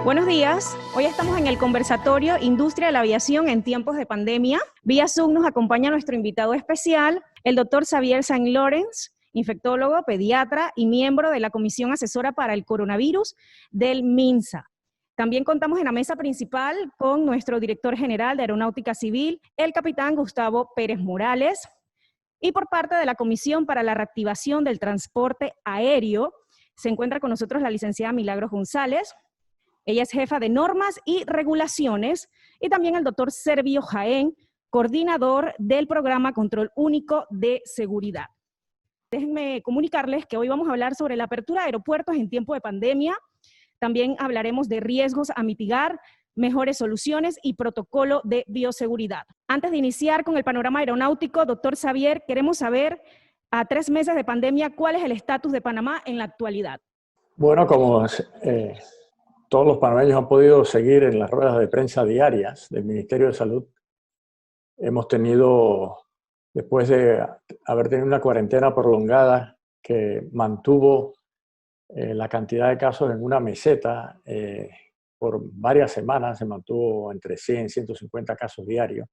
Buenos días, hoy estamos en el conversatorio Industria de la Aviación en tiempos de pandemia. Vía Zoom nos acompaña nuestro invitado especial, el doctor Xavier Saint-Laurens, infectólogo, pediatra y miembro de la Comisión Asesora para el Coronavirus del MINSA. También contamos en la mesa principal con nuestro director general de Aeronáutica Civil, el capitán Gustavo Pérez Morales, y por parte de la Comisión para la Reactivación del Transporte Aéreo se encuentra con nosotros la licenciada Milagros González. Ella es jefa de normas y regulaciones, y también el doctor Servio Jaén, coordinador del programa Control Único de Seguridad. Déjenme comunicarles que hoy vamos a hablar sobre la apertura de aeropuertos en tiempo de pandemia. También hablaremos de riesgos a mitigar, mejores soluciones y protocolo de bioseguridad. Antes de iniciar con el panorama aeronáutico, doctor Xavier, queremos saber, a 3 meses de pandemia, ¿cuál es el estatus de Panamá en la actualidad? Bueno, como todos los panameños han podido seguir en las ruedas de prensa diarias del Ministerio de Salud, hemos tenido, después de haber tenido una cuarentena prolongada que mantuvo la cantidad de casos en una meseta por varias semanas, se mantuvo entre 100 y 150 casos diarios,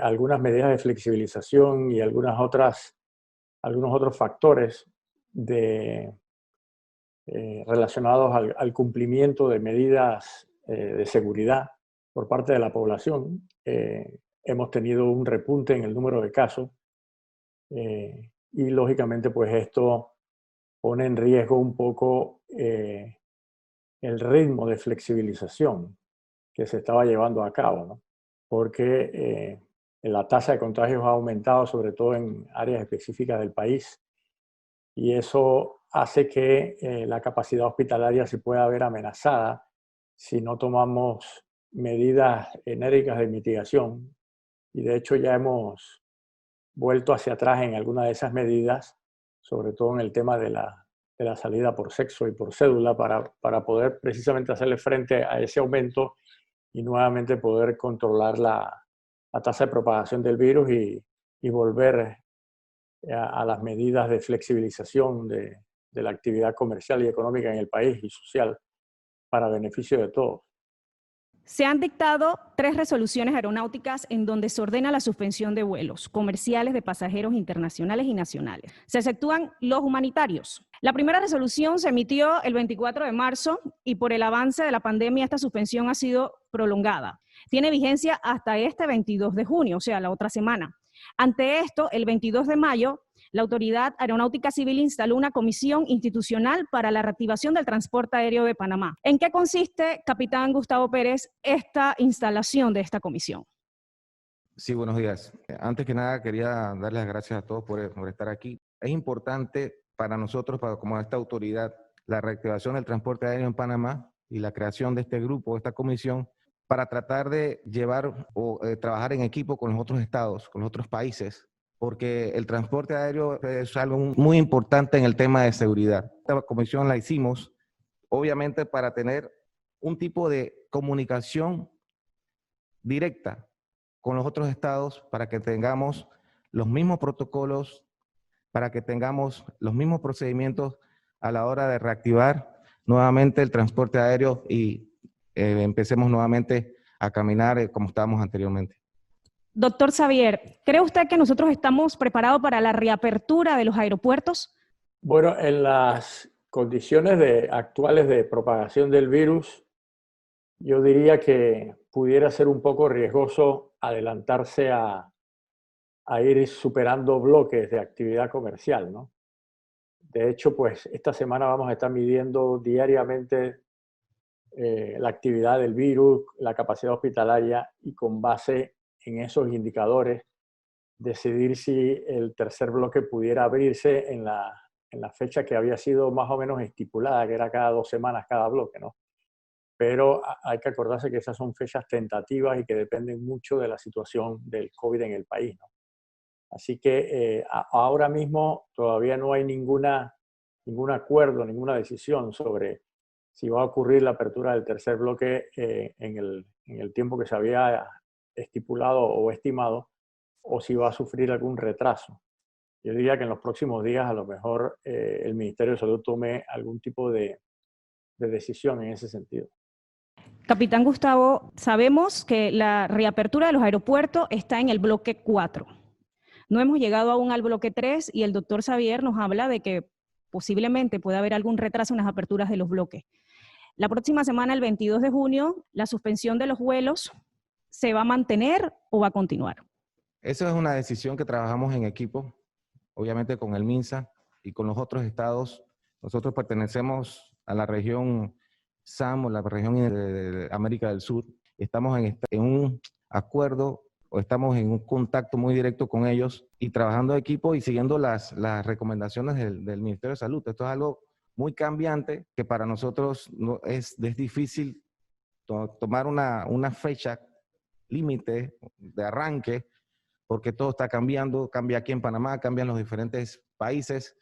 algunas medidas de flexibilización y algunos otros factores relacionados al cumplimiento de medidas de seguridad por parte de la población. Hemos tenido un repunte en el número de casos y lógicamente pues esto pone en riesgo un poco el ritmo de flexibilización que se estaba llevando a cabo, ¿no? Porque la tasa de contagios ha aumentado sobre todo en áreas específicas del país, y eso hace que la capacidad hospitalaria se pueda ver amenazada si no tomamos medidas enérgicas de mitigación. Y de hecho ya hemos vuelto hacia atrás en algunas de esas medidas, sobre todo en el tema de la salida por sexo y por cédula, para poder precisamente hacerle frente a ese aumento y nuevamente poder controlar la tasa de propagación del virus y volver a las medidas de flexibilización de la actividad comercial y económica en el país y social para beneficio de todos. Se han dictado 3 resoluciones aeronáuticas en donde se ordena la suspensión de vuelos comerciales de pasajeros internacionales y nacionales. Se exceptúan los humanitarios. La primera resolución se emitió el 24 de marzo y por el avance de la pandemia esta suspensión ha sido prolongada. Tiene vigencia hasta este 22 de junio, o sea, la otra semana. Ante esto, el 22 de mayo, la Autoridad Aeronáutica Civil instaló una comisión institucional para la reactivación del transporte aéreo de Panamá. ¿En qué consiste, capitán Gustavo Pérez, esta instalación de esta comisión? Sí, buenos días. Antes que nada, quería darles las gracias a todos por estar aquí. Es importante para nosotros, como esta autoridad, la reactivación del transporte aéreo en Panamá y la creación de este grupo, esta comisión, para tratar de llevar o trabajar en equipo con los otros estados, con los otros países, porque el transporte aéreo es algo muy importante en el tema de seguridad. Esta comisión la hicimos, obviamente, para tener un tipo de comunicación directa con los otros estados, para que tengamos los mismos protocolos, para que tengamos los mismos procedimientos a la hora de reactivar nuevamente el transporte aéreo y empecemos nuevamente a caminar como estábamos anteriormente. Doctor Xavier, ¿cree usted que nosotros estamos preparados para la reapertura de los aeropuertos? Bueno, en las condiciones actuales de propagación del virus, yo diría que pudiera ser un poco riesgoso adelantarse a ir superando bloques de actividad comercial, ¿no? De hecho, pues esta semana vamos a estar midiendo diariamente la actividad del virus, la capacidad hospitalaria, y con base en esos indicadores decidir si el tercer bloque pudiera abrirse en la fecha que había sido más o menos estipulada, que era cada 2 semanas cada bloque, ¿no? Pero hay que acordarse que esas son fechas tentativas y que dependen mucho de la situación del COVID en el país, ¿no? Así que ahora mismo todavía no hay ningún acuerdo, ninguna decisión sobre si va a ocurrir la apertura del tercer bloque en el tiempo que se había estipulado o estimado, o si va a sufrir algún retraso. yo diría que en los próximos días a lo mejor el Ministerio de Salud tome algún tipo de decisión en ese sentido. Capitán Gustavo, sabemos que la reapertura de los aeropuertos está en el bloque 4. No hemos llegado aún al bloque 3 y el doctor Xavier nos habla de que posiblemente puede haber algún retraso en las aperturas de los bloques. La próxima semana, el 22 de junio, la suspensión de los vuelos, ¿se va a mantener o va a continuar? Esa es una decisión que trabajamos en equipo, obviamente con el MINSA y con los otros estados. Nosotros pertenecemos a la región SAM, o la región de América del Sur. Estamos en un acuerdo o estamos en un contacto muy directo con ellos y trabajando en equipo y siguiendo las recomendaciones del Ministerio de Salud. Esto es algo muy cambiante que para nosotros es difícil tomar una fecha límite de arranque, porque todo está cambiando, cambia aquí en Panamá, cambian los diferentes países.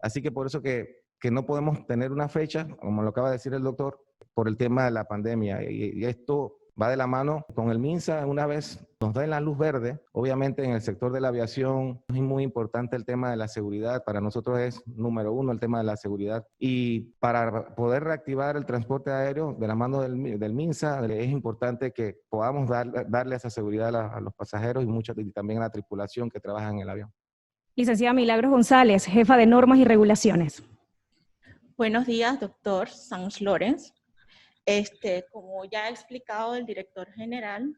Así que por eso que no podemos tener una fecha, como lo acaba de decir el doctor, por el tema de la pandemia. Y esto va de la mano con el MINSA. Una vez nos den la luz verde, obviamente en el sector de la aviación es muy importante el tema de la seguridad. Para nosotros es número uno el tema de la seguridad. Y para poder reactivar el transporte aéreo de la mano del MINSA, es importante que podamos darle esa seguridad a los pasajeros y también a la tripulación que trabaja en el avión. Licenciada Milagros González, jefa de normas y regulaciones. Buenos días, doctor Sanz Lorenz. Como ya ha explicado el director general,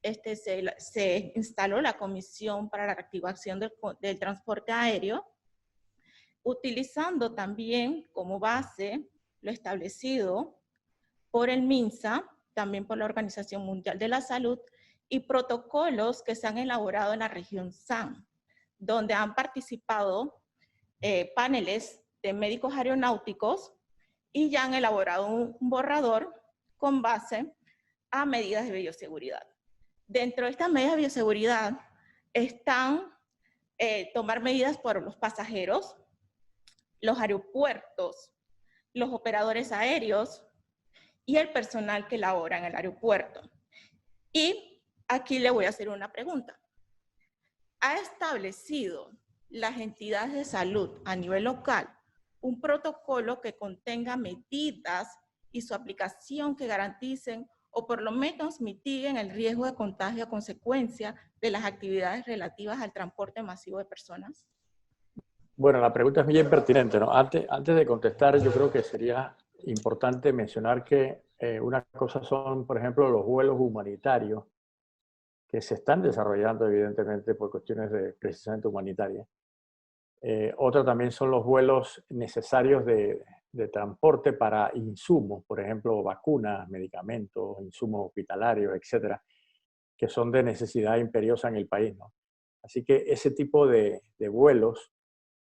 se instaló la Comisión para la Reactivación del Transporte Aéreo, utilizando también como base lo establecido por el MINSA, también por la Organización Mundial de la Salud, y protocolos que se han elaborado en la región SAM, donde han participado paneles de médicos aeronáuticos y ya han elaborado un borrador con base a medidas de bioseguridad. Dentro de estas medidas de bioseguridad están tomar medidas por los pasajeros, los aeropuertos, los operadores aéreos y el personal que labora en el aeropuerto. Y aquí le voy a hacer una pregunta. ¿Ha establecido las entidades de salud a nivel local un protocolo que contenga medidas y su aplicación que garanticen o por lo menos mitiguen el riesgo de contagio a consecuencia de las actividades relativas al transporte masivo de personas? Bueno, la pregunta es bien pertinente, ¿no? Antes de contestar, yo creo que sería importante mencionar que una cosa son, por ejemplo, los vuelos humanitarios que se están desarrollando evidentemente por cuestiones precisamente humanitarias. Otra también son los vuelos necesarios de transporte para insumos, por ejemplo, vacunas, medicamentos, insumos hospitalarios, etcétera, que son de necesidad imperiosa en el país, ¿no? Así que ese tipo de vuelos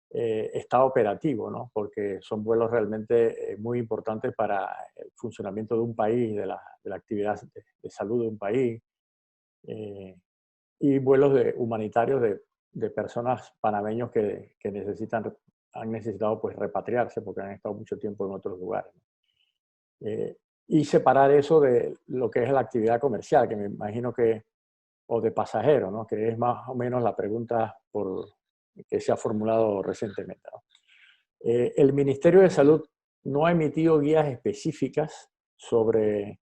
está operativo, ¿no? Porque son vuelos realmente muy importantes para el funcionamiento de un país, de la actividad de salud de un país, y vuelos humanitarios de personas panameños que han necesitado pues repatriarse porque han estado mucho tiempo en otros lugares, ¿no? Y separar eso de lo que es la actividad comercial, que me imagino o de pasajero, ¿no? Que es más o menos la pregunta que se ha formulado recientemente, ¿no? El Ministerio de Salud no ha emitido guías específicas sobre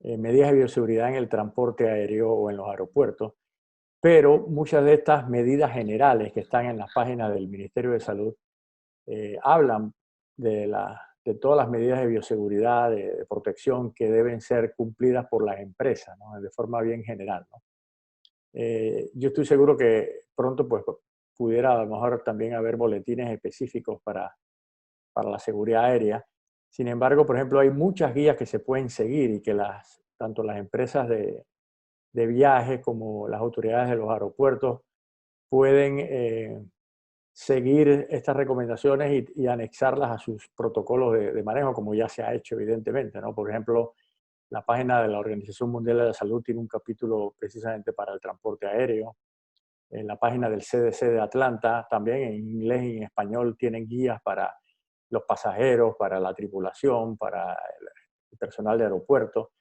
medidas de bioseguridad en el transporte aéreo o en los aeropuertos, pero muchas de estas medidas generales que están en las páginas del Ministerio de Salud hablan de todas las medidas de bioseguridad, de protección que deben ser cumplidas por las empresas, ¿no? De forma bien general, ¿no? Yo estoy seguro que pronto pues, pudiera a lo mejor también haber boletines específicos para la seguridad aérea. Sin embargo, por ejemplo, hay muchas guías que se pueden seguir y que tanto las empresas de viajes como las autoridades de los aeropuertos pueden seguir estas recomendaciones y anexarlas a sus protocolos de manejo, como ya se ha hecho evidentemente, ¿no? Por ejemplo, la página de la Organización Mundial de la Salud tiene un capítulo precisamente para el transporte aéreo. En la página del CDC de Atlanta, también en inglés y en español, tienen guías para los pasajeros, para la tripulación, para el personal de aeropuerto.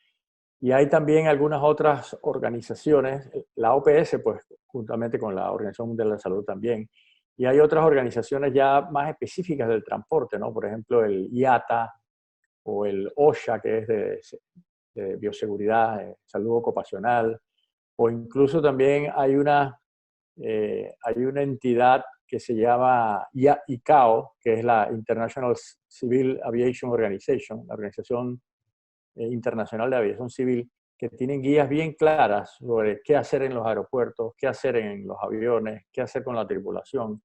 Y hay también algunas otras organizaciones, la OPS, pues juntamente con la Organización Mundial de la Salud también, Y hay otras organizaciones ya más específicas del transporte, ¿no? Por ejemplo, el IATA o el OSHA, que es de bioseguridad, salud ocupacional, o incluso también hay una entidad que se llama ICAO, que es la International Civil Aviation Organization, la Organización Internacional de Aviación Civil, que tienen guías bien claras sobre qué hacer en los aeropuertos, qué hacer en los aviones, qué hacer con la tripulación,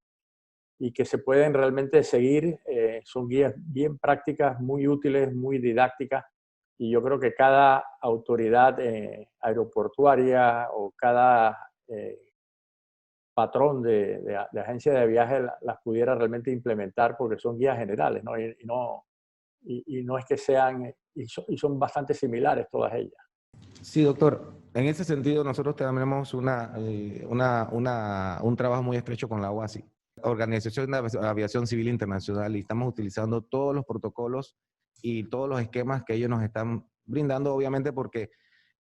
y que se pueden realmente seguir. Son guías bien prácticas, muy útiles, muy didácticas, y yo creo que cada autoridad aeroportuaria o cada patrón de agencia de viaje las pudiera realmente implementar, porque son guías generales, ¿no? Y no es que sean, y son bastante similares todas ellas. Sí, doctor. En ese sentido, nosotros tenemos un trabajo muy estrecho con la OASI, Organización de Aviación Civil Internacional, y estamos utilizando todos los protocolos y todos los esquemas que ellos nos están brindando, obviamente porque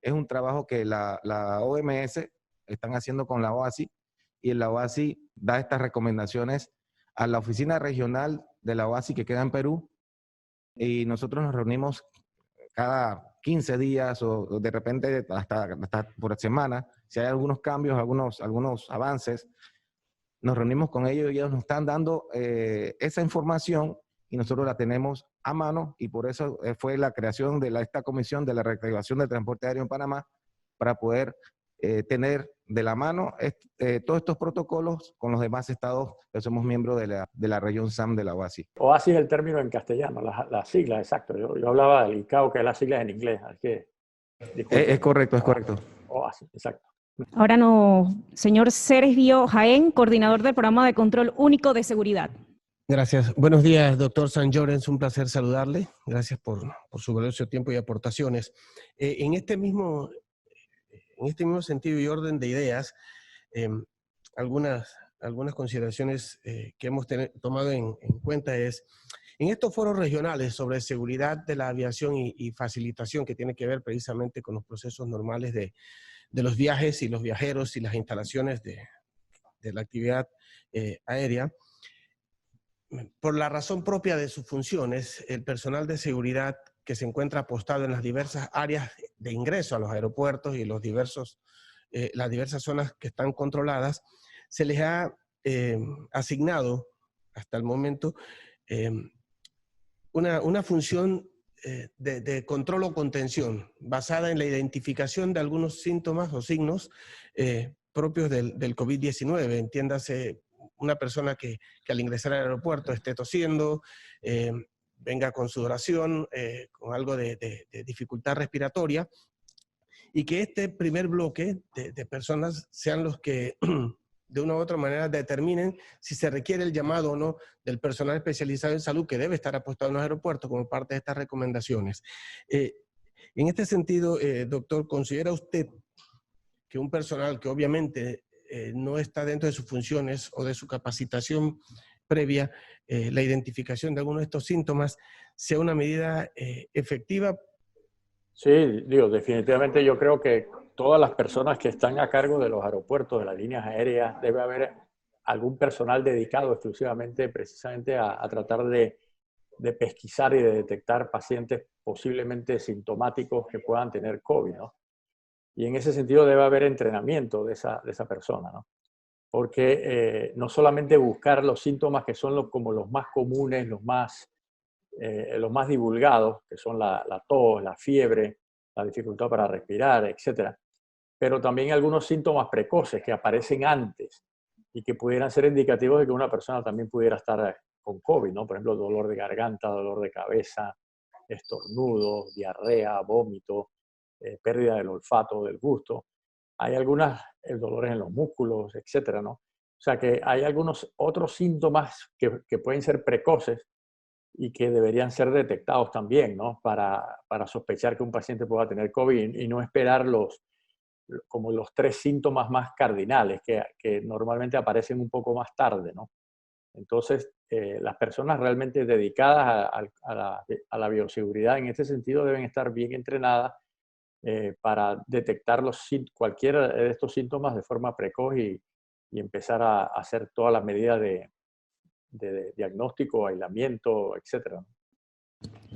es un trabajo que la OMS están haciendo con la OASI, y la OASI da estas recomendaciones a la oficina regional de la OASI que queda en Perú, y nosotros nos reunimos cada 15 días o de repente hasta por semana. Si hay algunos cambios, algunos avances, nos reunimos con ellos y ellos nos están dando esa información, y nosotros la tenemos a mano, y por eso fue la creación de esta comisión de la reactivación del transporte aéreo en Panamá, para poder tener de la mano todos estos protocolos con los demás estados que somos miembros de la región SAM de la OASI. OASI es el término en castellano, la sigla, exacto. Yo hablaba del ICAO, que es la sigla en inglés, así que disculpe. Es correcto, es correcto. OASI, exacto. Ahora no, señor Sergio Jaén, coordinador del programa de control único de seguridad. Gracias. Buenos días, doctor San Llorens. Un placer saludarle. Gracias por su valioso tiempo y aportaciones. En este mismo sentido y orden de ideas, algunas consideraciones que hemos tomado en cuenta es, en estos foros regionales sobre seguridad de la aviación y facilitación, que tiene que ver precisamente con los procesos normales de los viajes y los viajeros y las instalaciones de la actividad aérea, por la razón propia de sus funciones, el personal de seguridad que se encuentra apostado en las diversas áreas de ingreso a los aeropuertos y las diversas zonas que están controladas, se les ha asignado hasta el momento una función de control o contención basada en la identificación de algunos síntomas o signos propios del COVID-19. Entiéndase, una persona que al ingresar al aeropuerto esté tosiendo, venga con sudoración, con algo de dificultad respiratoria, y que este primer bloque de personas sean los que de una u otra manera determinen si se requiere el llamado o no del personal especializado en salud que debe estar apostado en los aeropuertos como parte de estas recomendaciones. En este sentido, doctor, ¿considera usted que un personal que obviamente no está dentro de sus funciones o de su capacitación previa, la identificación de algunos de estos síntomas, sea una medida efectiva? Sí, definitivamente yo creo que todas las personas que están a cargo de los aeropuertos, de las líneas aéreas, debe haber algún personal dedicado exclusivamente precisamente a tratar de pesquisar y de detectar pacientes posiblemente sintomáticos que puedan tener COVID, ¿no? Y en ese sentido debe haber entrenamiento de esa persona, ¿no? Porque no solamente buscar los síntomas que son como los más comunes, los más divulgados, que son la tos, la fiebre, la dificultad para respirar, etcétera, pero también algunos síntomas precoces que aparecen antes y que pudieran ser indicativos de que una persona también pudiera estar con COVID, ¿no? Por ejemplo, dolor de garganta, dolor de cabeza, estornudos, diarrea, vómito, pérdida del olfato, del gusto. Hay algunas dolores en los músculos, etcétera, ¿no? O sea que hay algunos otros síntomas que pueden ser precoces y que deberían ser detectados también, ¿no? Para sospechar que un paciente pueda tener COVID y no esperar como los 3 síntomas más cardinales que normalmente aparecen un poco más tarde, ¿no? Entonces, las personas realmente dedicadas a la bioseguridad en este sentido deben estar bien entrenadas para detectar cualquiera de estos síntomas de forma precoz y empezar a hacer todas las medidas de diagnóstico, aislamiento, etc.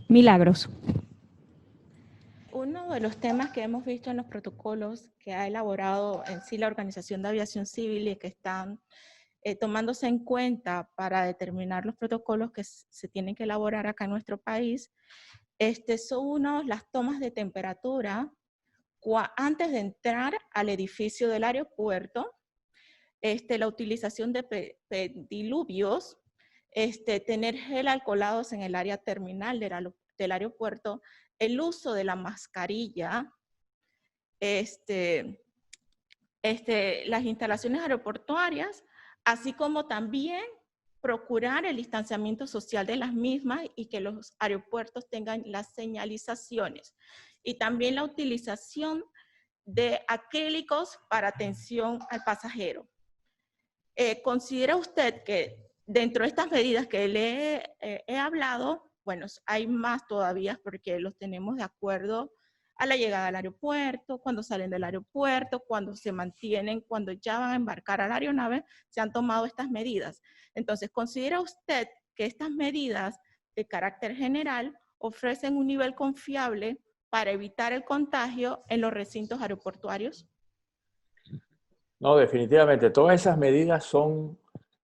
Milagros. Uno de los temas que hemos visto en los protocolos que ha elaborado en sí la Organización de Aviación Civil y que están tomándose en cuenta para determinar los protocolos que se tienen que elaborar acá en nuestro país, son las tomas de temperatura antes de entrar al edificio del aeropuerto, la utilización de diluvios, tener gel alcoholados en el área terminal del aeropuerto, el uso de la mascarilla, las instalaciones aeroportuarias, así como también procurar el distanciamiento social de las mismas y que los aeropuertos tengan las señalizaciones. Y también la utilización de acrílicos para atención al pasajero. ¿Considera usted que dentro de estas medidas que le he hablado, bueno, hay más todavía porque los tenemos de acuerdo a la llegada al aeropuerto, cuando salen del aeropuerto, cuando se mantienen, cuando ya van a embarcar a la aeronave, se han tomado estas medidas? Entonces, ¿considera usted que estas medidas de carácter general ofrecen un nivel confiable para evitar el contagio en los recintos aeroportuarios? No, definitivamente, todas esas medidas son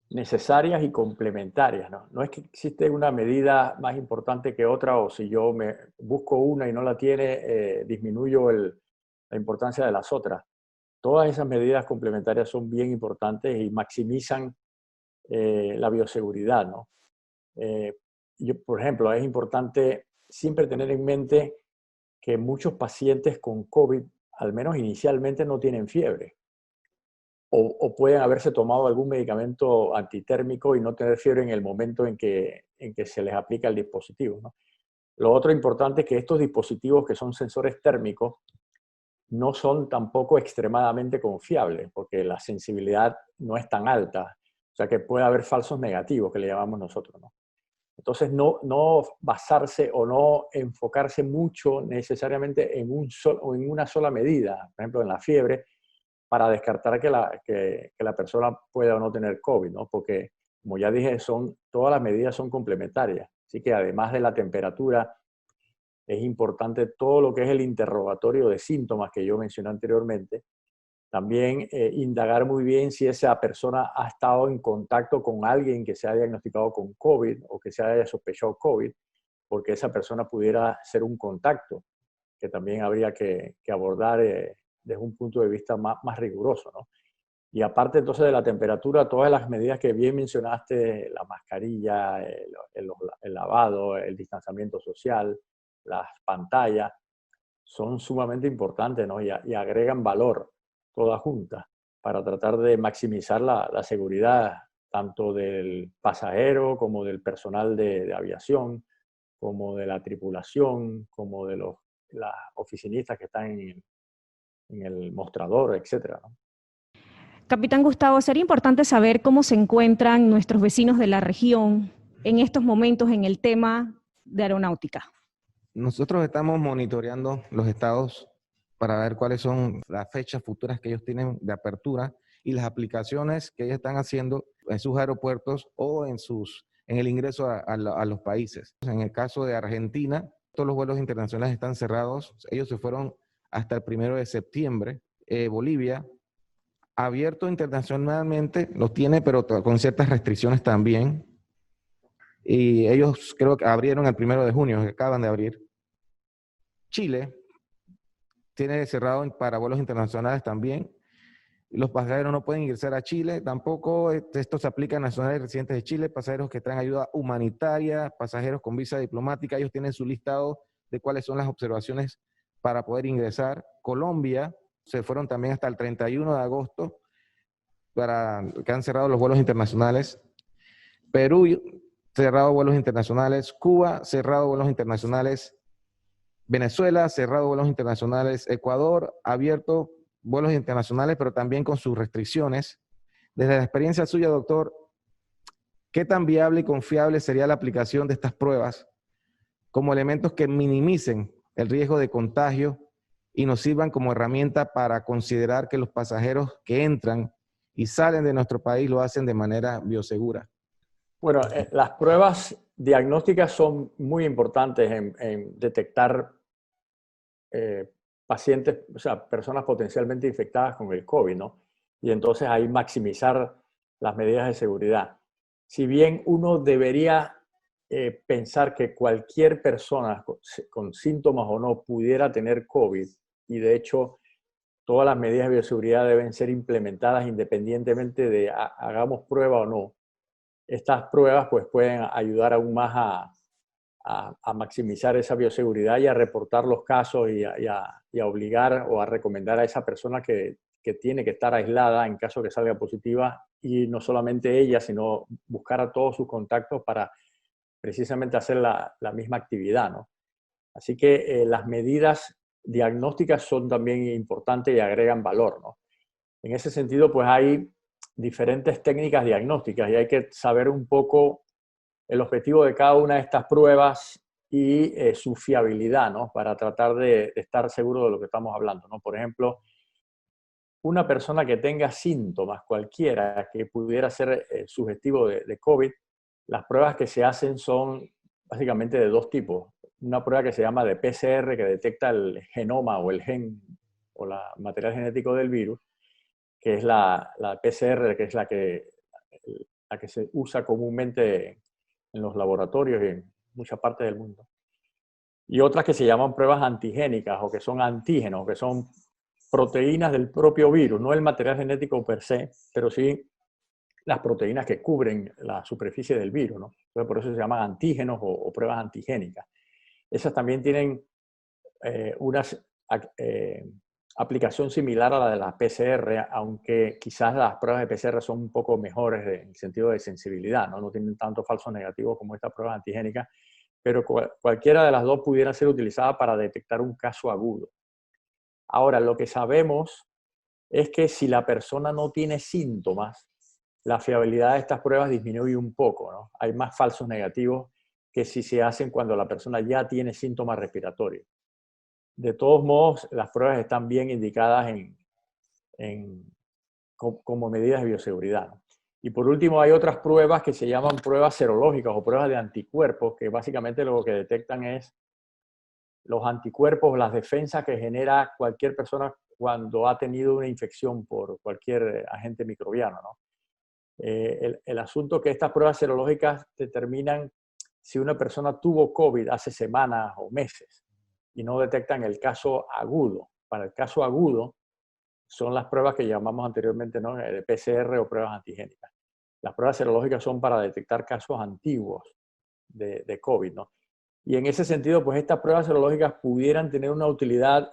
necesarias y complementarias, ¿no? No es que existe una medida más importante que otra, o si yo me busco una y no la tiene, disminuyo la importancia de las otras. Todas esas medidas complementarias son bien importantes y maximizan la bioseguridad, ¿no? Por ejemplo, es importante siempre tener en mente que muchos pacientes con COVID, al menos inicialmente, no tienen fiebre. O pueden haberse tomado algún medicamento antitérmico y no tener fiebre en el momento en que se les aplica el dispositivo, ¿no? Lo otro importante es que estos dispositivos, que son sensores térmicos, no son tampoco extremadamente confiables, porque la sensibilidad no es tan alta. O sea que puede haber falsos negativos, que le llamamos nosotros, ¿no? Entonces, no basarse o no enfocarse mucho necesariamente en una sola medida, por ejemplo, en la fiebre, para descartar que la persona pueda o no tener COVID, ¿no? Porque, como ya dije, todas las medidas son complementarias. Así que además de la temperatura, es importante todo lo que es el interrogatorio de síntomas que yo mencioné anteriormente. También indagar muy bien si esa persona ha estado en contacto con alguien que se ha diagnosticado con COVID o que se haya sospechado COVID, porque esa persona pudiera ser un contacto, que también habría que abordar desde un punto de vista más riguroso, ¿no? Y aparte entonces de la temperatura, todas las medidas que bien mencionaste, la mascarilla, el lavado, el distanciamiento social, las pantallas, son sumamente importantes, ¿no? Y agregan valor todas juntas para tratar de maximizar la seguridad tanto del pasajero como del personal de aviación, como de la tripulación, como de los oficinistas que están en el mostrador, etcétera, ¿no? Capitán Gustavo, sería importante saber cómo se encuentran nuestros vecinos de la región en estos momentos en el tema de aeronáutica. Nosotros estamos monitoreando los estados para ver cuáles son las fechas futuras que ellos tienen de apertura y las aplicaciones que ellos están haciendo en sus aeropuertos o en el ingreso a los países. En el caso de Argentina, todos los vuelos internacionales están cerrados. Ellos se fueron hasta el 1 de septiembre. Bolivia, abierto internacionalmente, los tiene, pero con ciertas restricciones también. Y ellos creo que abrieron el 1 de junio, acaban de abrir. Chile tiene cerrado para vuelos internacionales también. Los pasajeros no pueden ingresar a Chile, tampoco. Esto se aplica a nacionales residentes de Chile, pasajeros que traen ayuda humanitaria, pasajeros con visa diplomática. Ellos tienen su listado de cuáles son las observaciones para poder ingresar. Colombia, se fueron también hasta el 31 de agosto, que han cerrado los vuelos internacionales. Perú, cerrado vuelos internacionales. Cuba, cerrado vuelos internacionales. Venezuela, cerrado vuelos internacionales. Ecuador, abierto vuelos internacionales, pero también con sus restricciones. Desde la experiencia suya, doctor, ¿qué tan viable y confiable sería la aplicación de estas pruebas como elementos que minimicen el riesgo de contagio y nos sirvan como herramienta para considerar que los pasajeros que entran y salen de nuestro país lo hacen de manera biosegura? Bueno, las pruebas diagnósticas son muy importantes en detectar pacientes, o sea, personas potencialmente infectadas con el COVID, ¿no? Y entonces ahí maximizar las medidas de seguridad. Si bien uno debería pensar que cualquier persona con síntomas o no pudiera tener COVID, y de hecho todas las medidas de bioseguridad deben ser implementadas independientemente de hagamos prueba o no. Estas pruebas pues pueden ayudar aún más a maximizar esa bioseguridad y a reportar los casos y a obligar o a recomendar a esa persona que tiene que estar aislada en caso que salga positiva, y no solamente ella, sino buscar a todos sus contactos para precisamente hacer la misma actividad, ¿no? Así que las medidas diagnósticas son también importantes y agregan valor, ¿no? En ese sentido, pues hay diferentes técnicas diagnósticas y hay que saber un poco el objetivo de cada una de estas pruebas y su fiabilidad, ¿no? Para tratar de estar seguro de lo que estamos hablando, ¿no? Por ejemplo, una persona que tenga síntomas cualquiera que pudiera ser sugestivo de COVID, las pruebas que se hacen son básicamente de dos tipos. Una prueba que se llama de PCR, que detecta el genoma o el gen o el material genético del virus, que es la PCR, que es la que se usa comúnmente en los laboratorios y en muchas partes del mundo. Y otras que se llaman pruebas antigénicas o que son antígenos, que son proteínas del propio virus, no el material genético per se, pero sí las proteínas que cubren la superficie del virus, ¿no? Entonces, por eso se llaman antígenos o pruebas antigénicas. Esas también tienen una aplicación similar a la de la PCR, aunque quizás las pruebas de PCR son un poco mejores en el sentido de sensibilidad, ¿no? No tienen tantos falsos negativos como estas pruebas antigénicas, pero cualquiera de las dos pudiera ser utilizada para detectar un caso agudo. Ahora, lo que sabemos es que si la persona no tiene síntomas, la fiabilidad de estas pruebas disminuye un poco, ¿no? Hay más falsos negativos que si se hacen cuando la persona ya tiene síntomas respiratorios. De todos modos, las pruebas están bien indicadas como medidas de bioseguridad, ¿no? Y por último, hay otras pruebas que se llaman pruebas serológicas o pruebas de anticuerpos, que básicamente lo que detectan es los anticuerpos, las defensas que genera cualquier persona cuando ha tenido una infección por cualquier agente microbiano, ¿no? El asunto es que estas pruebas serológicas determinan si una persona tuvo COVID hace semanas o meses y no detectan el caso agudo. Para el caso agudo son las pruebas que llamamos anteriormente, ¿no?, de PCR o pruebas antigénicas. Las pruebas serológicas son para detectar casos antiguos de COVID, ¿no? Y en ese sentido, pues estas pruebas serológicas pudieran tener una utilidad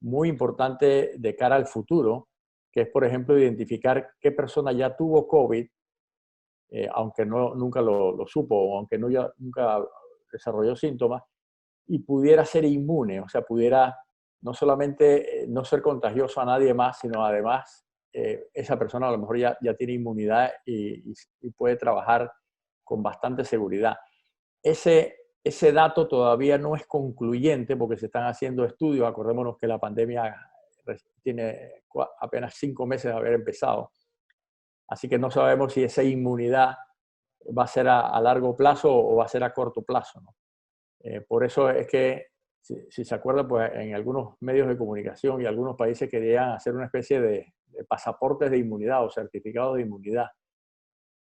muy importante de cara al futuro, que es, por ejemplo, identificar qué persona ya tuvo COVID, aunque nunca lo supo o aunque nunca desarrolló síntomas, y pudiera ser inmune, o sea, pudiera no solamente no ser contagioso a nadie más, sino además esa persona a lo mejor ya tiene inmunidad y puede trabajar con bastante seguridad. Ese dato todavía no es concluyente porque se están haciendo estudios. Acordémonos que la pandemia tiene apenas 5 meses de haber empezado. Así que no sabemos si esa inmunidad va a ser a largo plazo o va a ser a corto plazo, ¿no? Por eso es que, si se acuerdan, pues en algunos medios de comunicación y algunos países querían hacer una especie de pasaportes de inmunidad o certificados de inmunidad,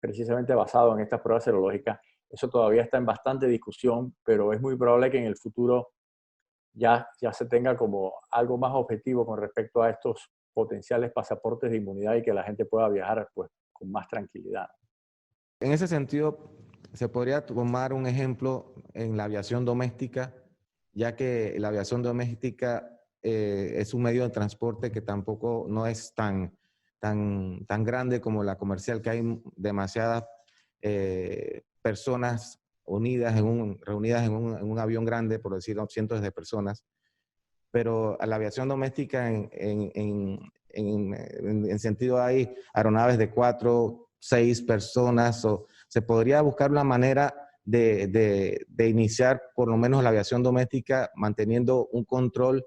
precisamente basado en estas pruebas serológicas. Eso todavía está en bastante discusión, pero es muy probable que en el futuro ya se tenga como algo más objetivo con respecto a estos potenciales pasaportes de inmunidad y que la gente pueda viajar pues con más tranquilidad. En ese sentido, se podría tomar un ejemplo en la aviación doméstica, ya que la aviación doméstica es un medio de transporte que tampoco no es tan grande como la comercial, que hay demasiadas personas reunidas en un avión grande, por decirlo, cientos de personas. Pero a la aviación doméstica en sentido hay aeronaves de 4, 6 personas, o se podría buscar una manera de iniciar por lo menos la aviación doméstica manteniendo un control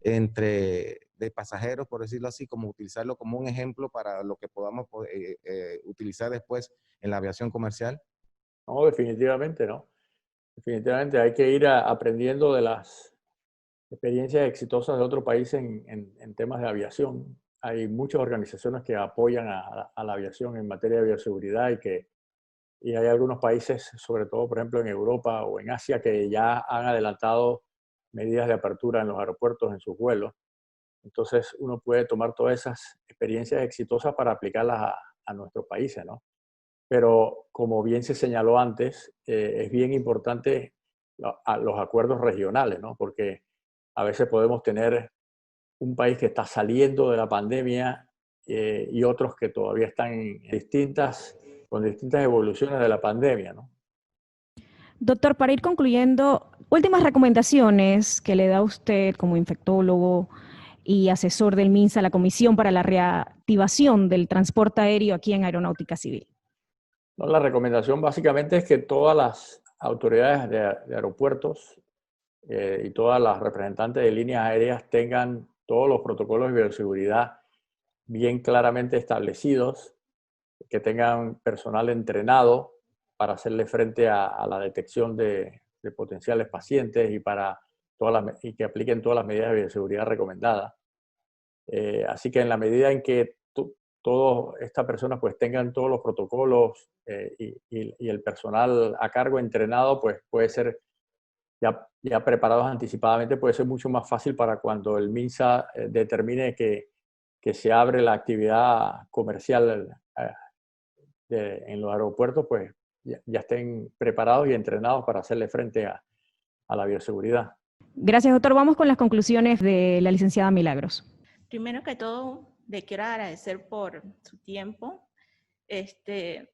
de de pasajeros, por decirlo así, como utilizarlo como un ejemplo para lo que podamos utilizar después en la aviación comercial? No, definitivamente no. Definitivamente hay que ir aprendiendo de las experiencias exitosas de otros países en temas de aviación. Hay muchas organizaciones que apoyan a la aviación en materia de bioseguridad y hay algunos países, sobre todo por ejemplo en Europa o en Asia, que ya han adelantado medidas de apertura en los aeropuertos, en sus vuelos. Entonces uno puede tomar todas esas experiencias exitosas para aplicarlas a nuestros países, ¿no? Pero como bien se señaló antes, es bien importante los acuerdos regionales, ¿no? Porque a veces podemos tener un país que está saliendo de la pandemia y otros que todavía están con distintas evoluciones de la pandemia, ¿no? Doctor, para ir concluyendo, últimas recomendaciones que le da usted como infectólogo y asesor del MINSA a la Comisión para la Reactivación del Transporte Aéreo aquí en Aeronáutica Civil. No, la recomendación básicamente es que todas las autoridades de aeropuertos y todas las representantes de líneas aéreas tengan todos los protocolos de bioseguridad bien claramente establecidos, que tengan personal entrenado para hacerle frente a la detección de potenciales pacientes y que apliquen todas las medidas de bioseguridad recomendadas. Así que en la medida en que todas estas personas pues tengan todos los protocolos y el personal a cargo entrenado, pues puede ser ya preparados anticipadamente, puede ser mucho más fácil para cuando el MINSA determine que se abre la actividad comercial en los aeropuertos, pues ya estén preparados y entrenados para hacerle frente a la bioseguridad. Gracias, doctor. Vamos con las conclusiones de la licenciada Milagros. Primero que todo, le quiero agradecer por su tiempo. Es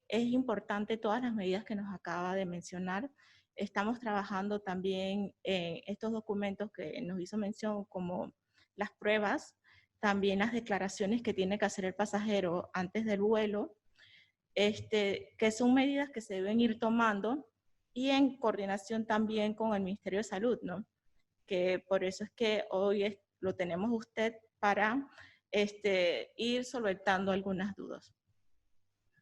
importante todas las medidas que nos acaba de mencionar. Estamos trabajando también en estos documentos que nos hizo mención, como las pruebas, también las declaraciones que tiene que hacer el pasajero antes del vuelo, que son medidas que se deben ir tomando y en coordinación también con el Ministerio de Salud, ¿no? Que por eso es que hoy lo tenemos usted para ir solventando algunas dudas.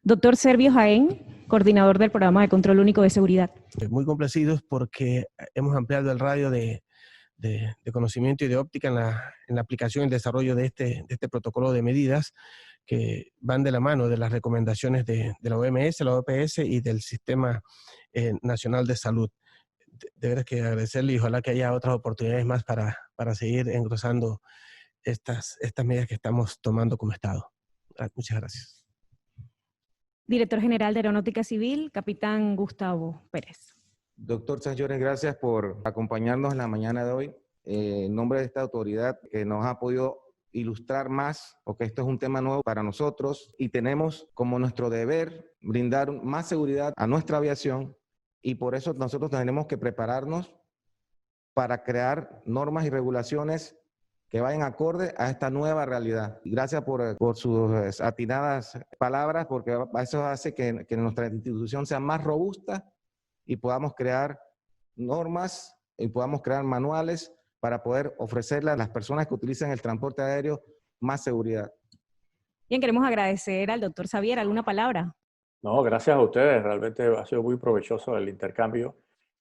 Doctor Servio Jaén, coordinador del Programa de Control Único de Seguridad. Muy complacidos porque hemos ampliado el radio de conocimiento y de óptica en la aplicación y el desarrollo de este protocolo de medidas que van de la mano de las recomendaciones de la OMS, la OPS y del Sistema Nacional de Salud. De veras que agradecerle y ojalá que haya otras oportunidades más para seguir engrosando estas medidas que estamos tomando como Estado. Muchas gracias. Director General de Aeronáutica Civil, Capitán Gustavo Pérez. Doctor Sanchores, gracias por acompañarnos en la mañana de hoy. En nombre de esta autoridad que nos ha podido ilustrar más, porque esto es un tema nuevo para nosotros y tenemos como nuestro deber brindar más seguridad a nuestra aviación y por eso nosotros tenemos que prepararnos para crear normas y regulaciones que vayan acorde a esta nueva realidad. Gracias por sus atinadas palabras, porque eso hace que nuestra institución sea más robusta y podamos crear normas y podamos crear manuales para poder ofrecerle a las personas que utilizan el transporte aéreo más seguridad. Bien, queremos agradecer al doctor Xavier. ¿Alguna palabra? No, gracias a ustedes. Realmente ha sido muy provechoso el intercambio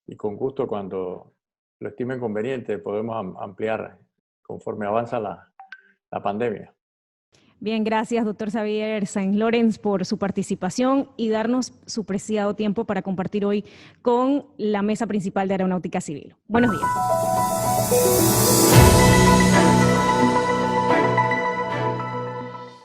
y con gusto cuando lo estimen conveniente podemos ampliar conforme avanza la pandemia. Bien, gracias, doctor Xavier Sainz Lorenz, por su participación y darnos su preciado tiempo para compartir hoy con la mesa principal de Aeronáutica Civil. Buenos días.